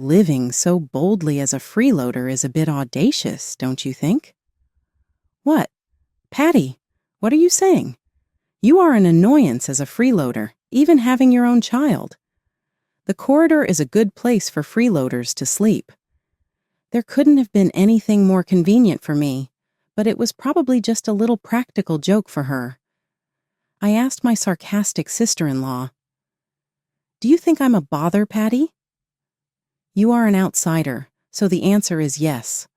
Living so boldly as a freeloader is a bit audacious, don't you think? What? Patty, what are you saying? You are an annoyance as a freeloader, even having your own child. The corridor is a good place for freeloaders to sleep. There couldn't have been anything more convenient for me, but it was probably just a little practical joke for her. I asked my sarcastic sister-in-law, "Do you think I'm a bother, Patty?" You are an outsider, so the answer is yes.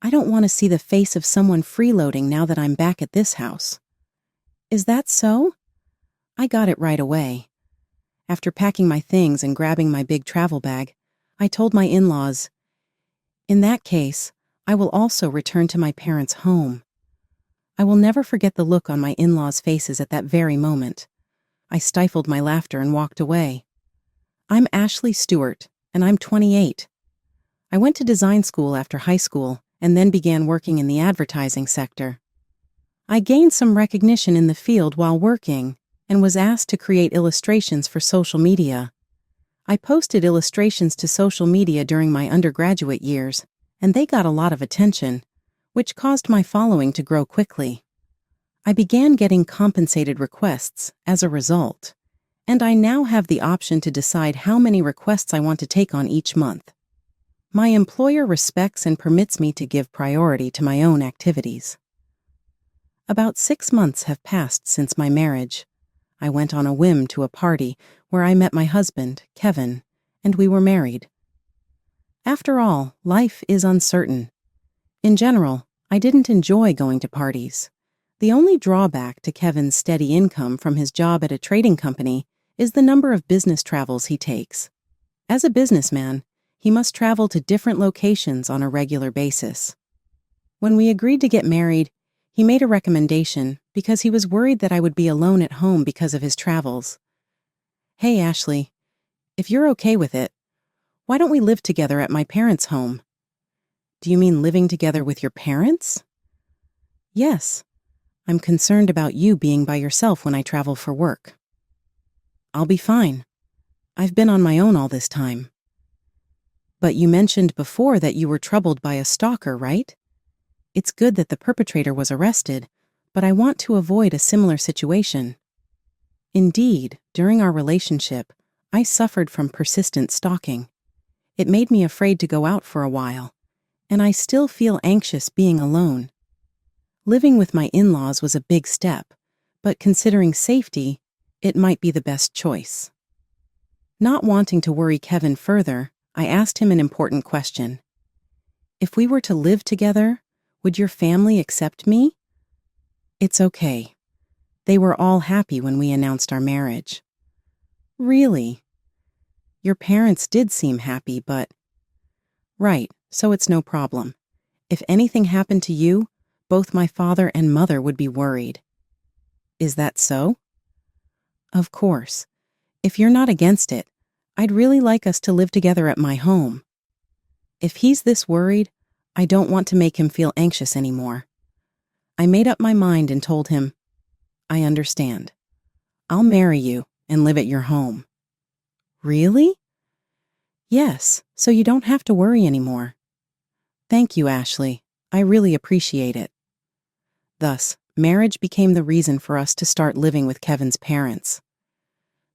I don't want to see the face of someone freeloading now that I'm back at this house. Is that so? I got it right away. After packing my things and grabbing my big travel bag, I told my in-laws, "In that case, I will also return to my parents' home." I will never forget the look on my in-laws' faces at that very moment. I stifled my laughter and walked away. I'm Ashley Stewart, and I'm 28. I went to design school after high school and then began working in the advertising sector. I gained some recognition in the field while working and was asked to create illustrations for social media. I posted illustrations to social media during my undergraduate years, and they got a lot of attention, which caused my following to grow quickly. I began getting compensated requests as a result, and I now have the option to decide how many requests I want to take on each month. My employer respects and permits me to give priority to my own activities. About 6 months have passed since my marriage. I went on a whim to a party where I met my husband, Kevin, and we were married. After all, life is uncertain. In general, I didn't enjoy going to parties. The only drawback to Kevin's steady income from his job at a trading company is the number of business travels he takes. As a businessman, he must travel to different locations on a regular basis. When we agreed to get married, he made a recommendation because he was worried that I would be alone at home because of his travels. "Hey, Ashley, if you're okay with it, why don't we live together at my parents' home?" "Do you mean living together with your parents?" "Yes. I'm concerned about you being by yourself when I travel for work." "I'll be fine. I've been on my own all this time." "But you mentioned before that you were troubled by a stalker, right? It's good that the perpetrator was arrested, but I want to avoid a similar situation." Indeed, during our relationship, I suffered from persistent stalking. It made me afraid to go out for a while, and I still feel anxious being alone. Living with my in-laws was a big step, but considering safety, it might be the best choice. Not wanting to worry Kevin further, I asked him an important question. "If we were to live together, would your family accept me?" "It's okay. They were all happy when we announced our marriage." "Really? Your parents did seem happy, but..." "Right, so it's no problem. If anything happened to you, both my father and mother would be worried." "Is that so?" "Of course. If you're not against it, I'd really like us to live together at my home. If he's this worried, I don't want to make him feel anxious anymore." I made up my mind and told him, "I understand. I'll marry you and live at your home." "Really?" "Yes, so you don't have to worry anymore." "Thank you, Ashley. I really appreciate it." Thus, marriage became the reason for us to start living with Kevin's parents.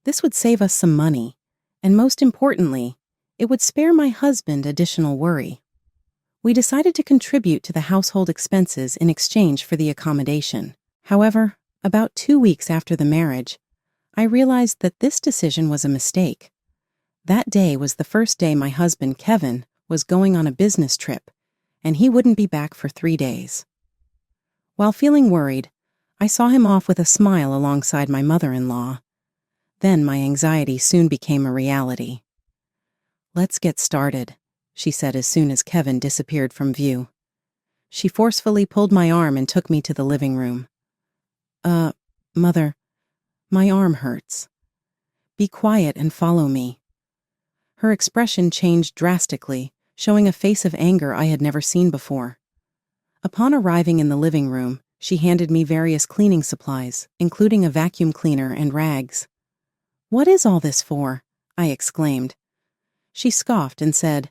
This would save us some money, and most importantly, it would spare my husband additional worry. We decided to contribute to the household expenses in exchange for the accommodation. However, about 2 weeks after the marriage, I realized that this decision was a mistake. That day was the first day my husband, Kevin, was going on a business trip, and he wouldn't be back for 3 days. While feeling worried, I saw him off with a smile alongside my mother-in-law. Then my anxiety soon became a reality. "Let's get started," she said as soon as Kevin disappeared from view. She forcefully pulled my arm and took me to the living room. Mother, my arm hurts. Be quiet and follow me." Her expression changed drastically, showing a face of anger I had never seen before. Upon arriving in the living room, she handed me various cleaning supplies, including a vacuum cleaner and rags. "What is all this for?" I exclaimed. She scoffed and said,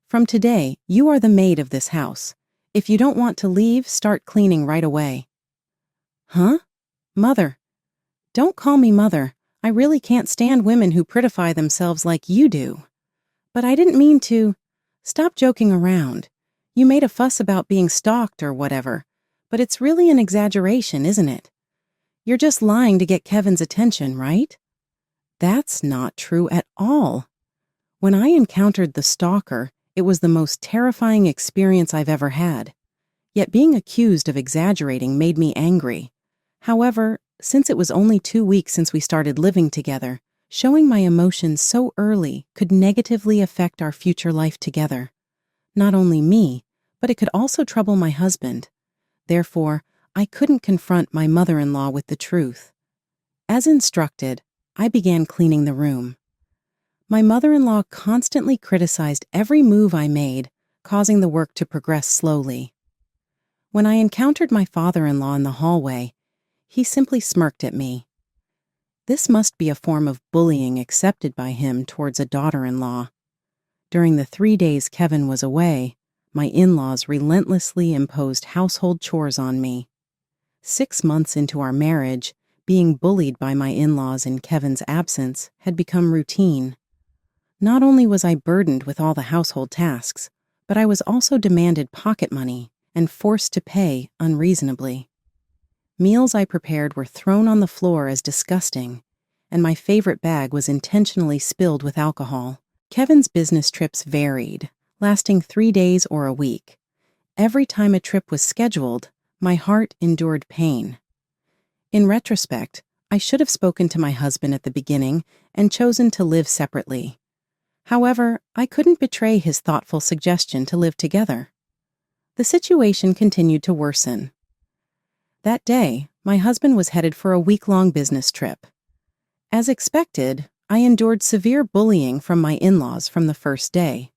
"From today, you are the maid of this house. If you don't want to leave, start cleaning right away." Huh? Mother. Don't call me mother. I really can't stand women who prettify themselves like you do. But I didn't mean to. Stop joking around. You made a fuss about being stalked or whatever, but it's really an exaggeration, isn't it? You're just lying to get Kevin's attention, right? That's not true at all. When I encountered the stalker, it was the most terrifying experience I've ever had. Yet being accused of exaggerating made me angry. However, since it was only 2 weeks since we started living together, showing my emotions so early could negatively affect our future life together. Not only me, but it could also trouble my husband. Therefore, I couldn't confront my mother-in-law with the truth. As instructed, I began cleaning the room. My mother-in-law constantly criticized every move I made, causing the work to progress slowly. When I encountered my father-in-law in the hallway, he simply smirked at me. This must be a form of bullying accepted by him towards a daughter-in-law. During the 3 days Kevin was away, my in-laws relentlessly imposed household chores on me. 6 months into our marriage, being bullied by my in-laws in Kevin's absence had become routine. Not only was I burdened with all the household tasks, but I was also demanded pocket money and forced to pay unreasonably. Meals I prepared were thrown on the floor as disgusting, and my favorite bag was intentionally spilled with alcohol. Kevin's business trips varied, lasting 3 days or a week. Every time a trip was scheduled, my heart endured pain. In retrospect, I should have spoken to my husband at the beginning and chosen to live separately. However, I couldn't betray his thoughtful suggestion to live together. The situation continued to worsen. That day, my husband was headed for a week-long business trip. As expected, I endured severe bullying from my in-laws from the first day.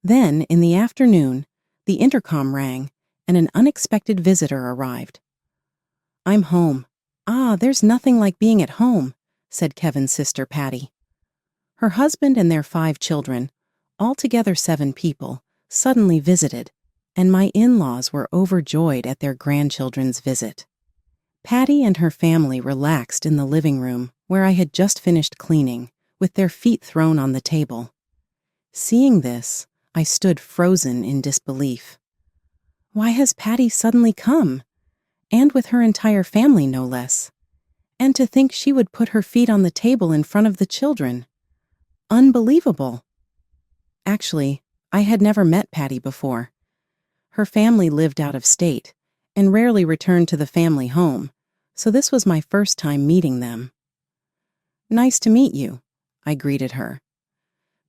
Then, in the afternoon, the intercom rang and an unexpected visitor arrived. "I'm home." "Ah, there's nothing like being at home," said Kevin's sister Patty. Her husband and their 5 children, altogether 7 people, suddenly visited, and my in-laws were overjoyed at their grandchildren's visit. Patty and her family relaxed in the living room, where I had just finished cleaning, with their feet thrown on the table. Seeing this, I stood frozen in disbelief. Why has Patty suddenly come? And with her entire family, no less. And to think she would put her feet on the table in front of the children. Unbelievable. Actually, I had never met Patty before. Her family lived out of state and rarely returned to the family home, so this was my first time meeting them. "Nice to meet you," I greeted her.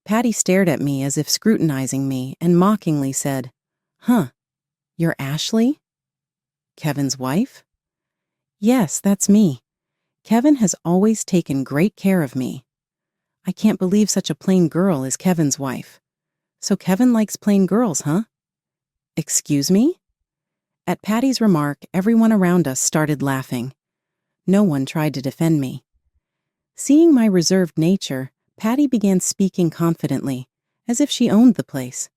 Patty stared at me as if scrutinizing me and mockingly said, "Huh, you're Ashley? Kevin's wife?" "Yes, that's me. Kevin has always taken great care of me. I can't believe such a plain girl is Kevin's wife. So Kevin likes plain girls, huh?" "Excuse me?" At Patty's remark, everyone around us started laughing. No one tried to defend me. Seeing my reserved nature, Patty began speaking confidently, as if she owned the place.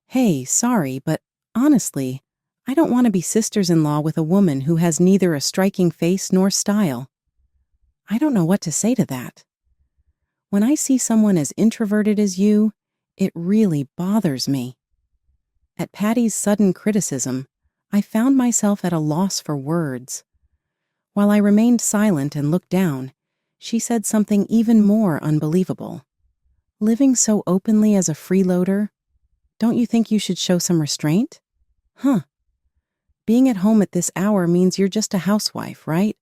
"Hey, sorry, but honestly, I don't want to be sisters-in-law with a woman who has neither a striking face nor style." I don't know what to say to that. When I see someone as introverted as you, it really bothers me. At Patty's sudden criticism, I found myself at a loss for words. While I remained silent and looked down, she said something even more unbelievable. "Living so openly as a freeloader, don't you think you should show some restraint? Huh. Being at home at this hour means you're just a housewife, right?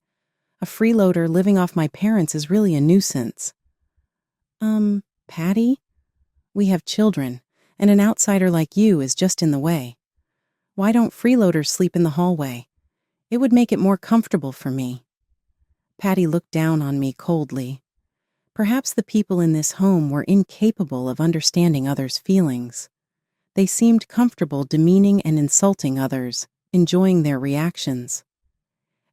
A freeloader living off my parents is really a nuisance." Patty? We have children, and an outsider like you is just in the way. Why don't freeloaders sleep in the hallway? It would make it more comfortable for me." Patty looked down on me coldly. Perhaps the people in this home were incapable of understanding others' feelings. They seemed comfortable demeaning and insulting others, enjoying their reactions.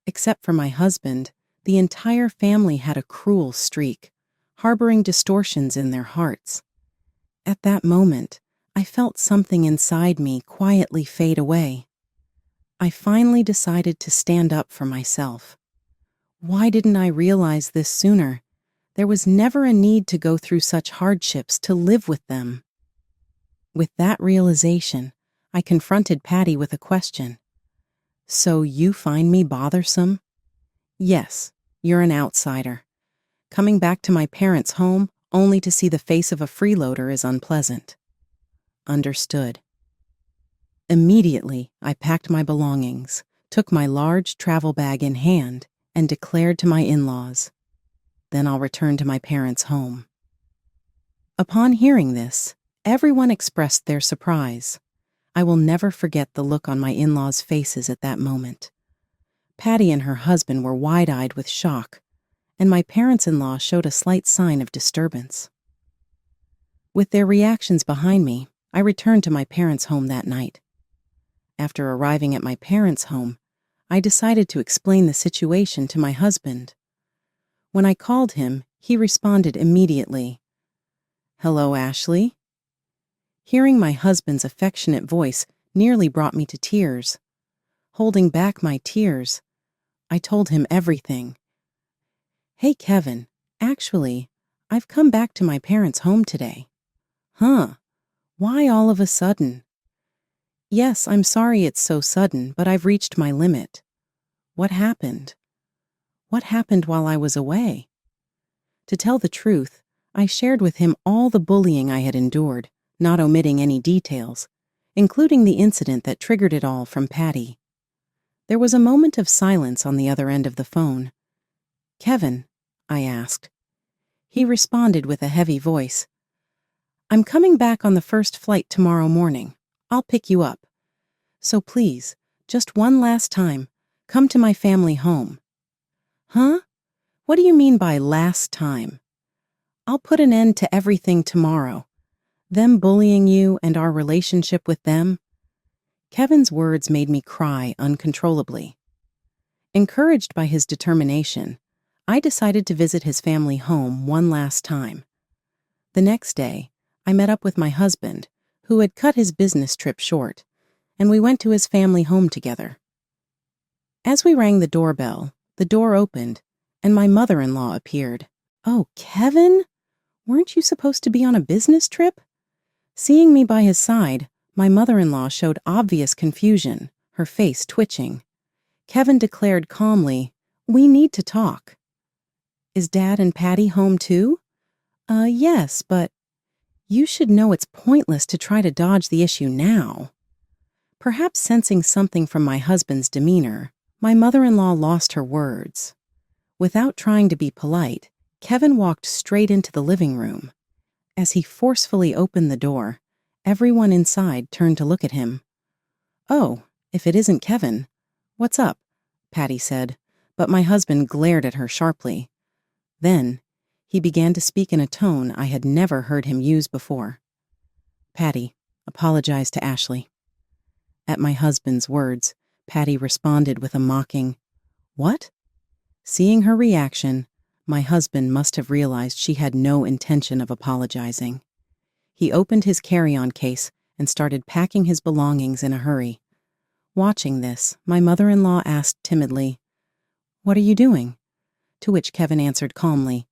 Except for my husband, the entire family had a cruel streak, harboring distortions in their hearts. At that moment, I felt something inside me quietly fade away. I finally decided to stand up for myself. Why didn't I realize this sooner? There was never a need to go through such hardships to live with them. With that realization, I confronted Patty with a question. So you find me bothersome? Yes, you're an outsider. Coming back to my parents' home only to see the face of a freeloader is unpleasant. Understood. Immediately, I packed my belongings, took my large travel bag in hand, and declared to my in-laws, "Then I'll return to my parents' home." Upon hearing this, everyone expressed their surprise. I will never forget the look on my in-laws' faces at that moment. Patty and her husband were wide-eyed with shock, and my parents-in-law showed a slight sign of disturbance. With their reactions behind me, I returned to my parents' home that night. After arriving at my parents' home, I decided to explain the situation to my husband. When I called him, he responded immediately. "Hello, Ashley?" Hearing my husband's affectionate voice nearly brought me to tears. Holding back my tears, I told him everything. "Hey, Kevin, actually, I've come back to my parents' home today." "Huh? Why all of a sudden?" "Yes, I'm sorry it's so sudden, but I've reached my limit." "What happened?" "What happened while I was away?" To tell the truth, I shared with him all the bullying I had endured, not omitting any details, including the incident that triggered it all from Patty. There was a moment of silence on the other end of the phone. "Kevin?" I asked. He responded with a heavy voice. "I'm coming back on the first flight tomorrow morning. I'll pick you up. So please, just one last time, come to my family home." "Huh? What do you mean by last time?" "I'll put an end to everything tomorrow. Them bullying you and our relationship with them." Kevin's words made me cry uncontrollably. Encouraged by his determination, I decided to visit his family home one last time. The next day, I met up with my husband, who had cut his business trip short, and we went to his family home together. As we rang the doorbell, the door opened, and my mother-in-law appeared. "Oh, Kevin? Weren't you supposed to be on a business trip?" Seeing me by his side, my mother-in-law showed obvious confusion, her face twitching. Kevin declared calmly, "We need to talk." "Is Dad and Patty home too?" Yes, but..." "You should know it's pointless to try to dodge the issue now." Perhaps sensing something from my husband's demeanor, my mother-in-law lost her words. Without trying to be polite, Kevin walked straight into the living room. As he forcefully opened the door, everyone inside turned to look at him. "Oh, if it isn't Kevin. What's up?" Patty said, but my husband glared at her sharply. Then, he began to speak in a tone I had never heard him use before. "Patty, apologize to Ashley." At my husband's words, Patty responded with a mocking, "What?" Seeing her reaction, my husband must have realized she had no intention of apologizing. He opened his carry-on case and started packing his belongings in a hurry. Watching this, my mother-in-law asked timidly, "What are you doing?" To which Kevin answered calmly,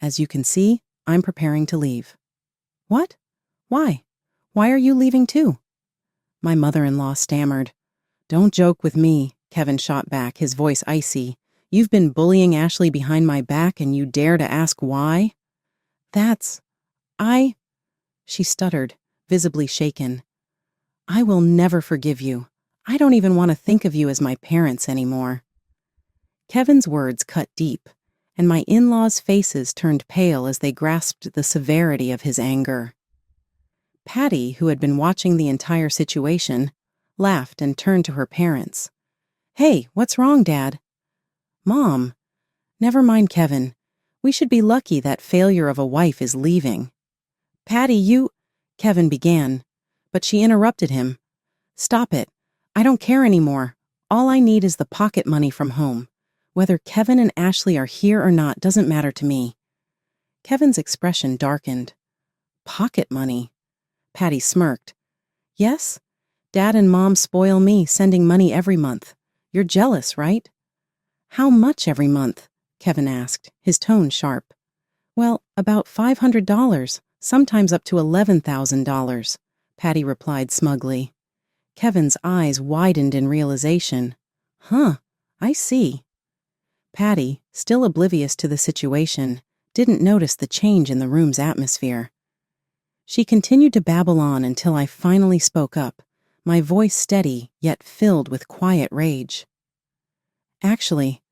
"As you can see, I'm preparing to leave." "What? Why? Why are you leaving too?" My mother-in-law stammered. "Don't joke with me," Kevin shot back, his voice icy. "You've been bullying Ashley behind my back and you dare to ask why?" She stuttered, visibly shaken. "I will never forgive you. I don't even want to think of you as my parents anymore." Kevin's words cut deep, and my in-laws' faces turned pale as they grasped the severity of his anger. Patty, who had been watching the entire situation, laughed and turned to her parents. "Hey, what's wrong, Dad?" "Mom." "Never mind, Kevin. We should be lucky that failure of a wife is leaving." "Patty, Kevin began, but she interrupted him. "Stop it. I don't care anymore. All I need is the pocket money from home. Whether Kevin and Ashley are here or not doesn't matter to me." Kevin's expression darkened. Pocket money. Patty smirked. Yes? Dad and Mom spoil me, sending money every month. You're jealous, right? How much every month? Kevin asked, his tone sharp. Well, about $500, sometimes up to $11,000, Patty replied smugly. Kevin's eyes widened in realization. Huh, I see. Patty, still oblivious to the situation, didn't notice the change in the room's atmosphere. She continued to babble on until I finally spoke up, my voice steady yet filled with quiet rage. Actually,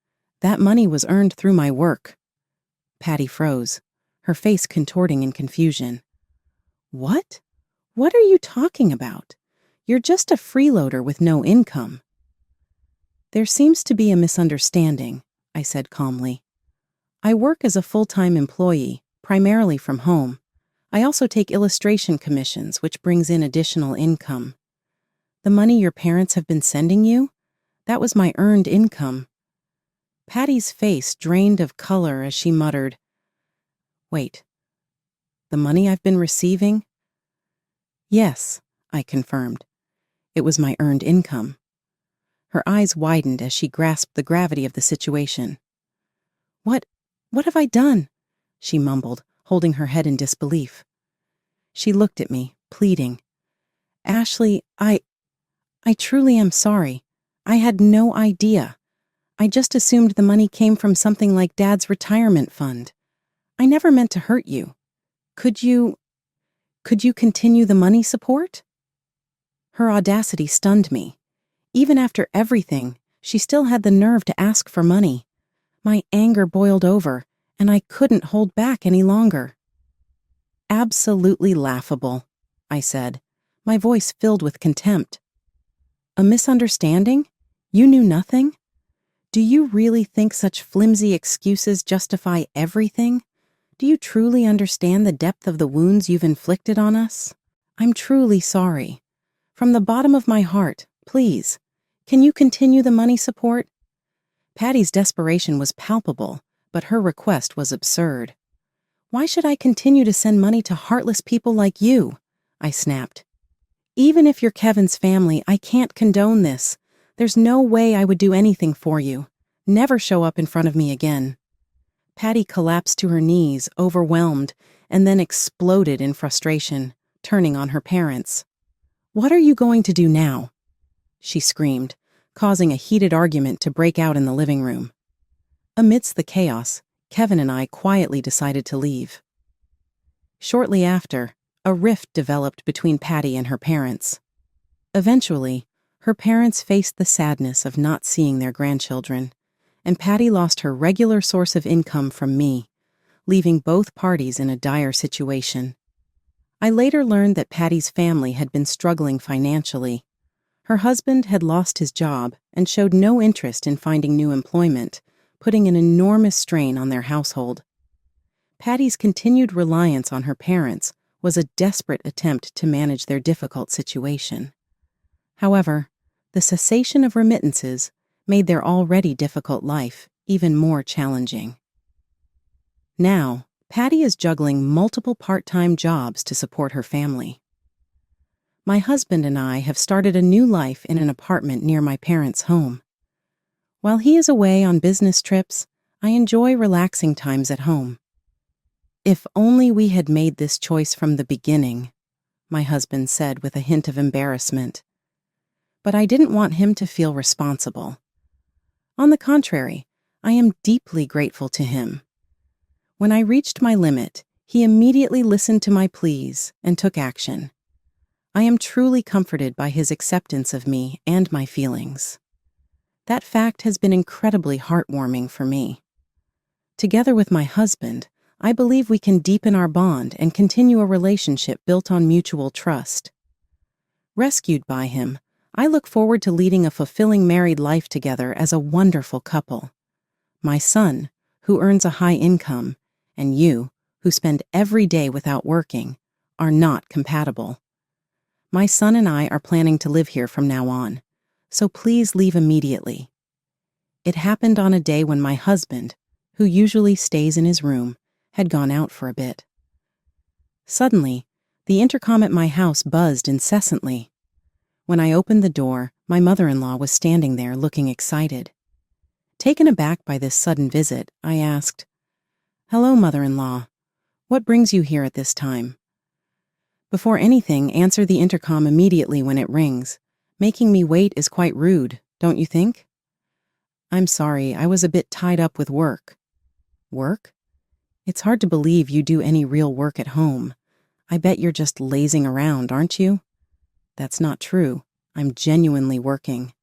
that money was earned through my work. Patty froze, her face contorting in confusion. What? What are you talking about? You're just a freeloader with no income. There seems to be a misunderstanding, I said calmly. I work as a full-time employee, primarily from home. I also take illustration commissions, which brings in additional income. The money your parents have been sending you? That was my earned income. Patty's face drained of color as she muttered, Wait, the money I've been receiving? Yes, I confirmed. It was my earned income. Her eyes widened as she grasped the gravity of the situation. What have I done? She mumbled, holding her head in disbelief. She looked at me, pleading. Ashley, I truly am sorry. I had no idea. I just assumed the money came from something like Dad's retirement fund. I never meant to hurt you. Could you continue the money support? Her audacity stunned me. Even after everything, she still had the nerve to ask for money. My anger boiled over, and I couldn't hold back any longer. Absolutely laughable, I said, my voice filled with contempt. A misunderstanding? You knew nothing? Do you really think such flimsy excuses justify everything? Do you truly understand the depth of the wounds you've inflicted on us? I'm truly sorry. From the bottom of my heart, please, can you continue the money support? Patty's desperation was palpable, but her request was absurd. Why should I continue to send money to heartless people like you? I snapped. Even if you're Kevin's family, I can't condone this. There's no way I would do anything for you. Never show up in front of me again. Patty collapsed to her knees, overwhelmed, and then exploded in frustration, turning on her parents. What are you going to do now? She screamed, causing a heated argument to break out in the living room. Amidst the chaos, Kevin and I quietly decided to leave. Shortly after, a rift developed between Patty and her parents. Eventually, her parents faced the sadness of not seeing their grandchildren, and Patty lost her regular source of income from me, leaving both parties in a dire situation. I later learned that Patty's family had been struggling financially. Her husband had lost his job and showed no interest in finding new employment, putting an enormous strain on their household. Patty's continued reliance on her parents was a desperate attempt to manage their difficult situation. However, the cessation of remittances made their already difficult life even more challenging. Now, Patty is juggling multiple part-time jobs to support her family. My husband and I have started a new life in an apartment near my parents' home. While he is away on business trips, I enjoy relaxing times at home. If only we had made this choice from the beginning, my husband said with a hint of embarrassment. But I didn't want him to feel responsible. On the contrary, I am deeply grateful to him. When I reached my limit, he immediately listened to my pleas and took action. I am truly comforted by his acceptance of me and my feelings. That fact has been incredibly heartwarming for me. Together with my husband, I believe we can deepen our bond and continue a relationship built on mutual trust. Rescued by him, I look forward to leading a fulfilling married life together as a wonderful couple. My son, who earns a high income, and you, who spend every day without working, are not compatible. My son and I are planning to live here from now on, so please leave immediately. It happened on a day when my husband, who usually stays in his room, had gone out for a bit. Suddenly, The intercom at my house buzzed incessantly. When I opened the door, my mother-in-law was standing there looking excited. Taken aback by this sudden visit, I asked, "Hello, mother-in-law. What brings you here at this time?" "Before anything, answer the intercom immediately when it rings. Making me wait is quite rude, don't you think?" "I'm sorry, I was a bit tied up with work." "Work? It's hard to believe you do any real work at home. I bet you're just lazing around, aren't you?" "That's not true. I'm genuinely working."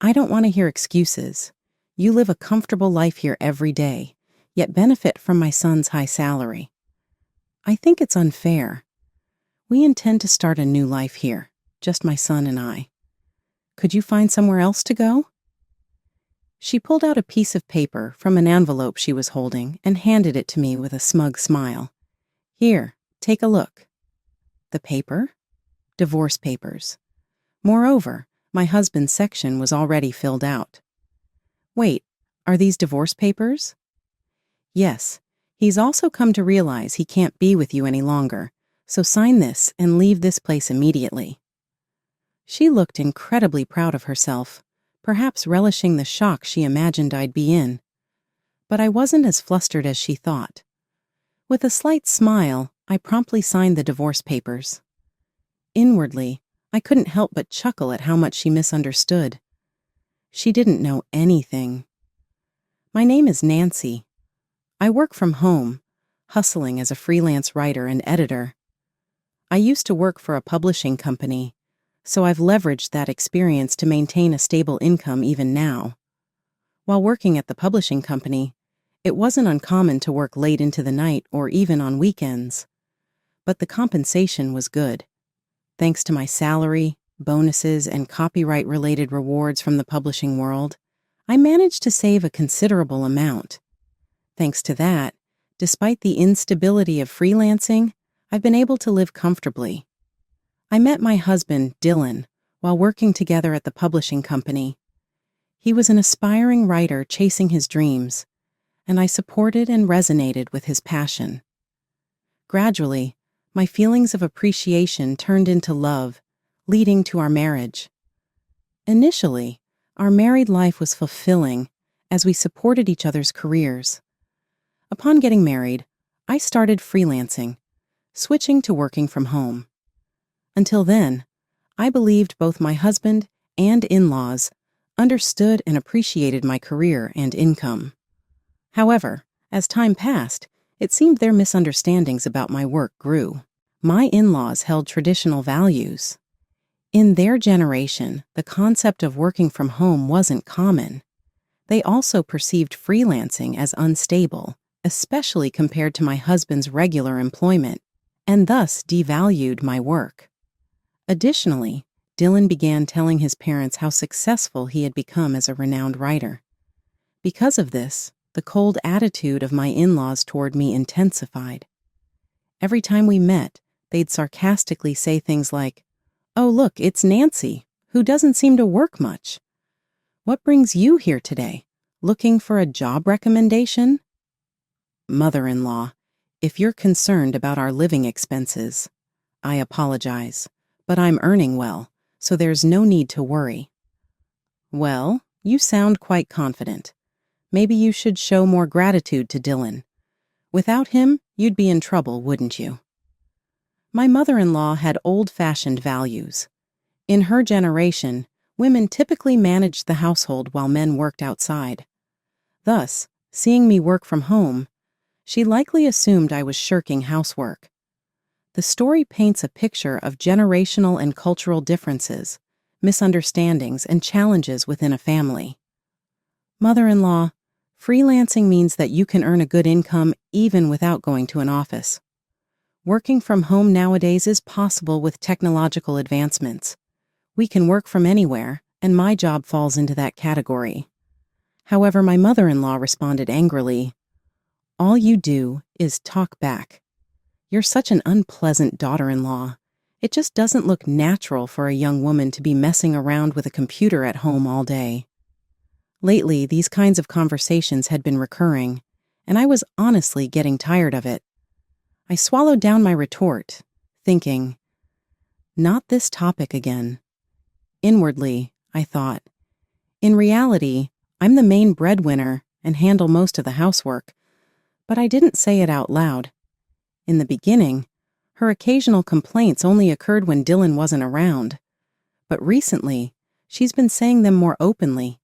"I don't want to hear excuses. You live a comfortable life here every day, yet benefit from my son's high salary." "I think it's unfair. We intend to start a new life here, just my son and I. Could you find somewhere else to go?" She pulled out a piece of paper from an envelope she was holding and handed it to me with a smug smile. "Here, take a look." The paper? Divorce papers. Moreover, my husband's section was already filled out. "Wait, are these divorce papers?" "Yes. He's also come to realize he can't be with you any longer, so sign this and leave this place immediately." She looked incredibly proud of herself, perhaps relishing the shock she imagined I'd be in. But I wasn't as flustered as she thought. With a slight smile, I promptly signed the divorce papers. Inwardly, I couldn't help but chuckle at how much she misunderstood. She didn't know anything. "My name is Nancy. I work from home, hustling as a freelance writer and editor. I used to work for a publishing company, so I've leveraged that experience to maintain a stable income even now. While working at the publishing company, it wasn't uncommon to work late into the night or even on weekends. But the compensation was good. Thanks to my salary, bonuses, and copyright-related rewards from the publishing world, I managed to save a considerable amount. Thanks to that, despite the instability of freelancing, I've been able to live comfortably. I met my husband, Dylan, while working together at the publishing company. He was an aspiring writer chasing his dreams, and I supported and resonated with his passion. Gradually, my feelings of appreciation turned into love, leading to our marriage. Initially, our married life was fulfilling as we supported each other's careers. Upon getting married, I started freelancing, switching to working from home. Until then, I believed both my husband and in-laws understood and appreciated my career and income. However, as time passed, it seemed their misunderstandings about my work grew. My in-laws held traditional values. In their generation, the concept of working from home wasn't common. They also perceived freelancing as unstable, especially compared to my husband's regular employment, and thus devalued my work. Additionally, Dylan began telling his parents how successful he had become as a renowned writer. Because of this, the cold attitude of my in-laws toward me intensified. Every time we met, they'd sarcastically say things like, "Oh, look, it's Nancy, who doesn't seem to work much. What brings you here today? Looking for a job recommendation?" "Mother-in-law, if you're concerned about our living expenses, I apologize, but I'm earning well, so there's no need to worry." "Well, you sound quite confident. Maybe you should show more gratitude to Dylan. Without him, you'd be in trouble, wouldn't you?" My mother-in-law had old-fashioned values. In her generation, women typically managed the household while men worked outside. Thus, seeing me work from home, she likely assumed I was shirking housework. The story paints a picture of generational and cultural differences, misunderstandings, and challenges within a family. Mother-in-law, freelancing means that you can earn a good income even without going to an office. Working from home nowadays is possible with technological advancements. We can work from anywhere, and my job falls into that category. However, my mother-in-law responded angrily, "All you do is talk back. You're such an unpleasant daughter-in-law. It just doesn't look natural for a young woman to be messing around with a computer at home all day." Lately, these kinds of conversations had been recurring, and I was honestly getting tired of it. I swallowed down my retort, thinking, not this topic again. Inwardly, I thought, in reality, I'm the main breadwinner and handle most of the housework, but I didn't say it out loud. In the beginning, her occasional complaints only occurred when Dylan wasn't around, but recently, she's been saying them more openly,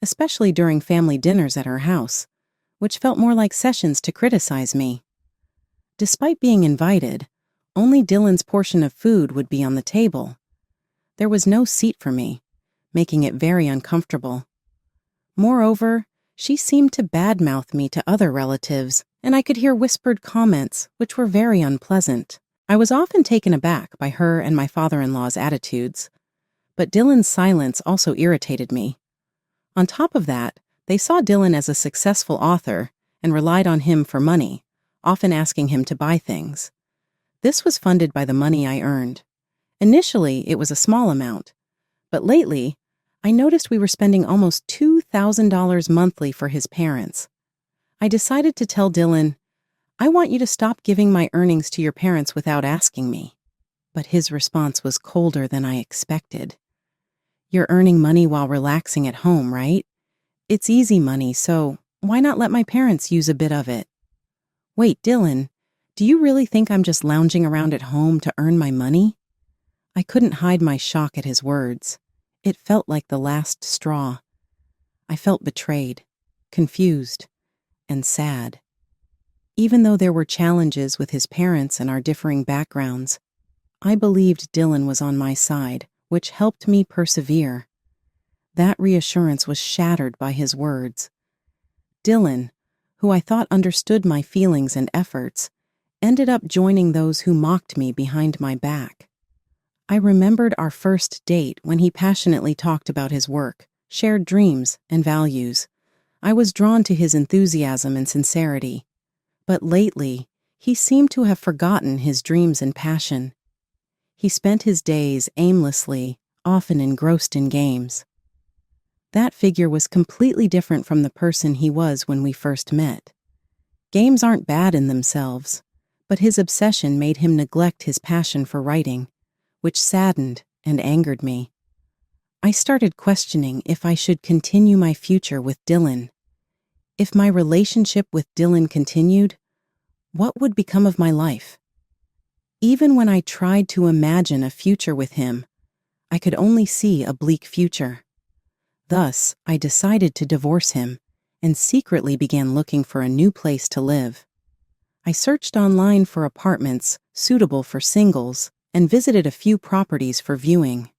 especially during family dinners at her house, which felt more like sessions to criticize me. Despite being invited, only Dylan's portion of food would be on the table. There was no seat for me, making it very uncomfortable. Moreover, she seemed to badmouth me to other relatives, and I could hear whispered comments, which were very unpleasant. I was often taken aback by her and my father-in-law's attitudes, but Dylan's silence also irritated me. On top of that, they saw Dylan as a successful author and relied on him for money, often asking him to buy things. This was funded by the money I earned. Initially, it was a small amount, but lately, I noticed we were spending almost $2,000 monthly for his parents. I decided to tell Dylan, I want you to stop giving my earnings to your parents without asking me. But his response was colder than I expected. You're earning money while relaxing at home, right? It's easy money, so why not let my parents use a bit of it? Wait, Dylan, do you really think I'm just lounging around at home to earn my money? I couldn't hide my shock at his words. It felt like the last straw. I felt betrayed, confused, and sad. Even though there were challenges with his parents and our differing backgrounds, I believed Dylan was on my side, which helped me persevere. That reassurance was shattered by his words. Dylan, who I thought understood my feelings and efforts, ended up joining those who mocked me behind my back. I remembered our first date when he passionately talked about his work, shared dreams, and values. I was drawn to his enthusiasm and sincerity. But lately, he seemed to have forgotten his dreams and passion. He spent his days aimlessly, often engrossed in games. That figure was completely different from the person he was when we first met. Games aren't bad in themselves, but his obsession made him neglect his passion for writing, which saddened and angered me. I started questioning if I should continue my future with Dylan. If my relationship with Dylan continued, what would become of my life? Even when I tried to imagine a future with him, I could only see a bleak future. Thus, I decided to divorce him and secretly began looking for a new place to live. I searched online for apartments suitable for singles and visited a few properties for viewing.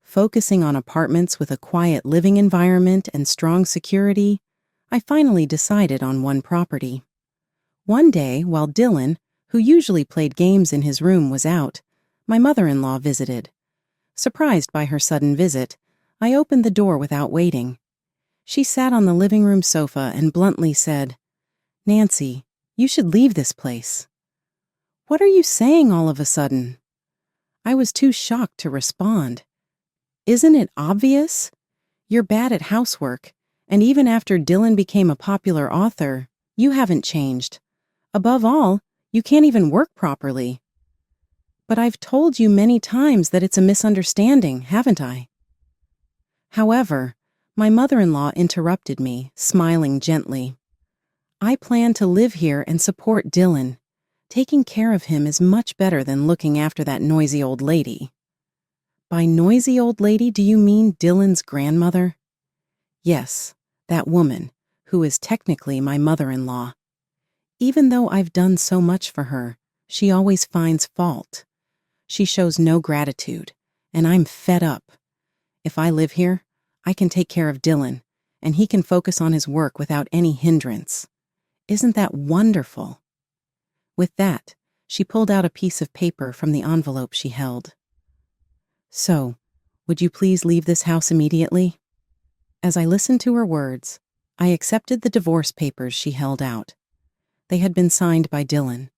Focusing on apartments with a quiet living environment and strong security, I finally decided on one property. One day, while Dylan, who usually played games in his room, was out, my mother-in-law visited. Surprised by her sudden visit, I opened the door without waiting. She sat on the living room sofa and bluntly said, "Nancy, you should leave this place." "What are you saying all of a sudden?" I was too shocked to respond. "Isn't it obvious? You're bad at housework, and even after Dylan became a popular author, you haven't changed. Above all, you can't even work properly." "But I've told you many times that it's a misunderstanding, haven't I?" However, my mother-in-law interrupted me, smiling gently. "I plan to live here and support Dylan. Taking care of him is much better than looking after that noisy old lady." "By noisy old lady, do you mean Dylan's grandmother?" "Yes, that woman, who is technically my mother-in-law. Even though I've done so much for her, she always finds fault. She shows no gratitude, and I'm fed up. If I live here, I can take care of Dylan, and he can focus on his work without any hindrance. Isn't that wonderful?" With that, she pulled out a piece of paper from the envelope she held. "So, would you please leave this house immediately?" As I listened to her words, I accepted the divorce papers she held out. They had been signed by Dylan.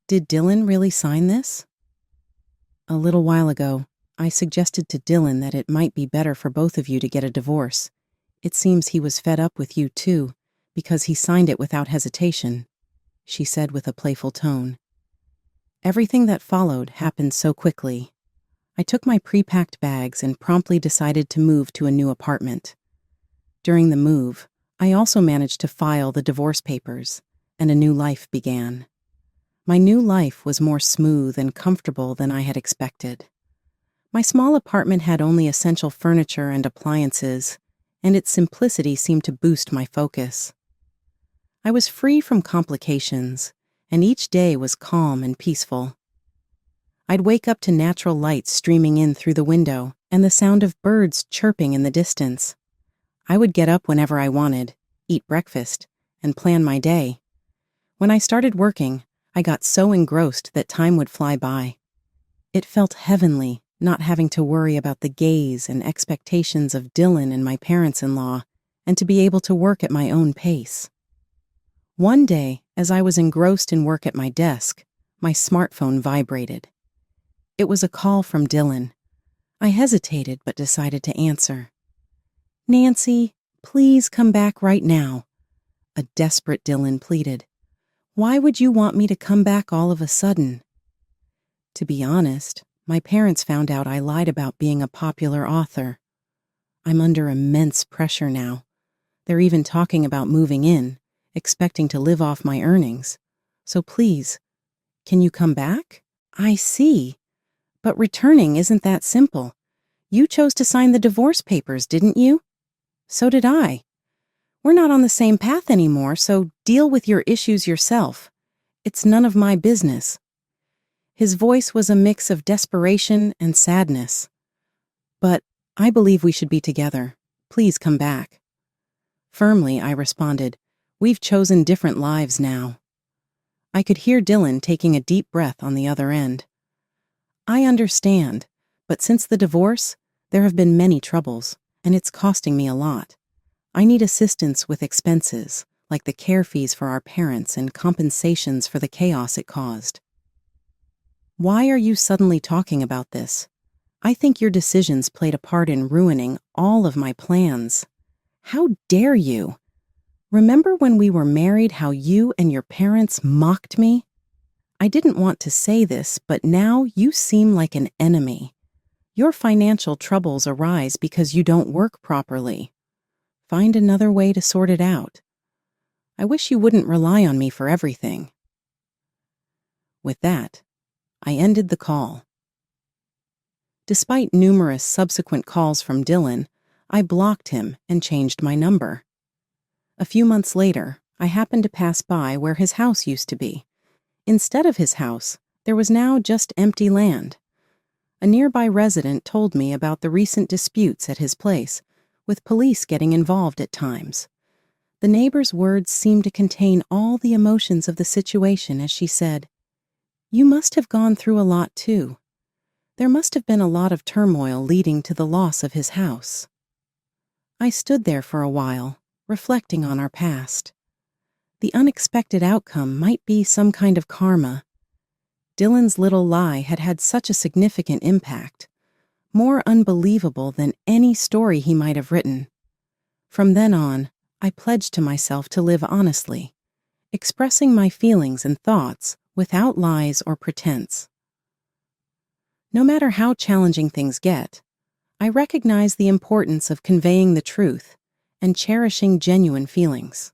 Did Dylan really sign this? "A little while ago, I suggested to Dylan that it might be better for both of you to get a divorce. It seems he was fed up with you too, because he signed it without hesitation," she said with a playful tone. Everything that followed happened so quickly. I took my pre-packed bags and promptly decided to move to a new apartment. During the move, I also managed to file the divorce papers, and a new life began. My new life was more smooth and comfortable than I had expected. My small apartment had only essential furniture and appliances, and its simplicity seemed to boost my focus. I was free from complications, and each day was calm and peaceful. I'd wake up to natural light streaming in through the window and the sound of birds chirping in the distance. I would get up whenever I wanted, eat breakfast, and plan my day. When I started working, I got so engrossed that time would fly by. It felt heavenly not having to worry about the gaze and expectations of Dylan and my parents-in-law, and to be able to work at my own pace. One day, as I was engrossed in work at my desk, my smartphone vibrated. It was a call from Dylan. I hesitated but decided to answer. "Nancy, please come back right now," a desperate Dylan pleaded. "Why would you want me to come back all of a sudden?" To be honest, my parents found out I lied about being a popular author. I'm under immense pressure now. They're even talking about moving in, expecting to live off my earnings. So please, can you come back? I see. But returning isn't that simple. You chose to sign the divorce papers, didn't you? So did I. We're not on the same path anymore, so deal with your issues yourself. It's none of my business. His voice was a mix of desperation and sadness. But I believe we should be together. Please come back. Firmly, I responded, "We've chosen different lives now." I could hear Dylan taking a deep breath on the other end. I understand, but since the divorce, there have been many troubles, and it's costing me a lot. I need assistance with expenses, like the care fees for our parents and compensations for the chaos it caused. Why are you suddenly talking about this? I think your decisions played a part in ruining all of my plans. How dare you? Remember when we were married how you and your parents mocked me? I didn't want to say this, but now you seem like an enemy. Your financial troubles arise because you don't work properly. Find another way to sort it out. I wish you wouldn't rely on me for everything. With that, I ended the call. Despite numerous subsequent calls from Dylan, I blocked him and changed my number. A few months later, I happened to pass by where his house used to be. Instead of his house, there was now just empty land. A nearby resident told me about the recent disputes at his place, with police getting involved at times. The neighbor's words seemed to contain all the emotions of the situation as she said, "You must have gone through a lot too. There must have been a lot of turmoil leading to the loss of his house." I stood there for a while, reflecting on our past. The unexpected outcome might be some kind of karma. Dylan's little lie had had such a significant impact, more unbelievable than any story he might have written. From then on, I pledged to myself to live honestly, expressing my feelings and thoughts without lies or pretense. No matter how challenging things get, I recognize the importance of conveying the truth and cherishing genuine feelings.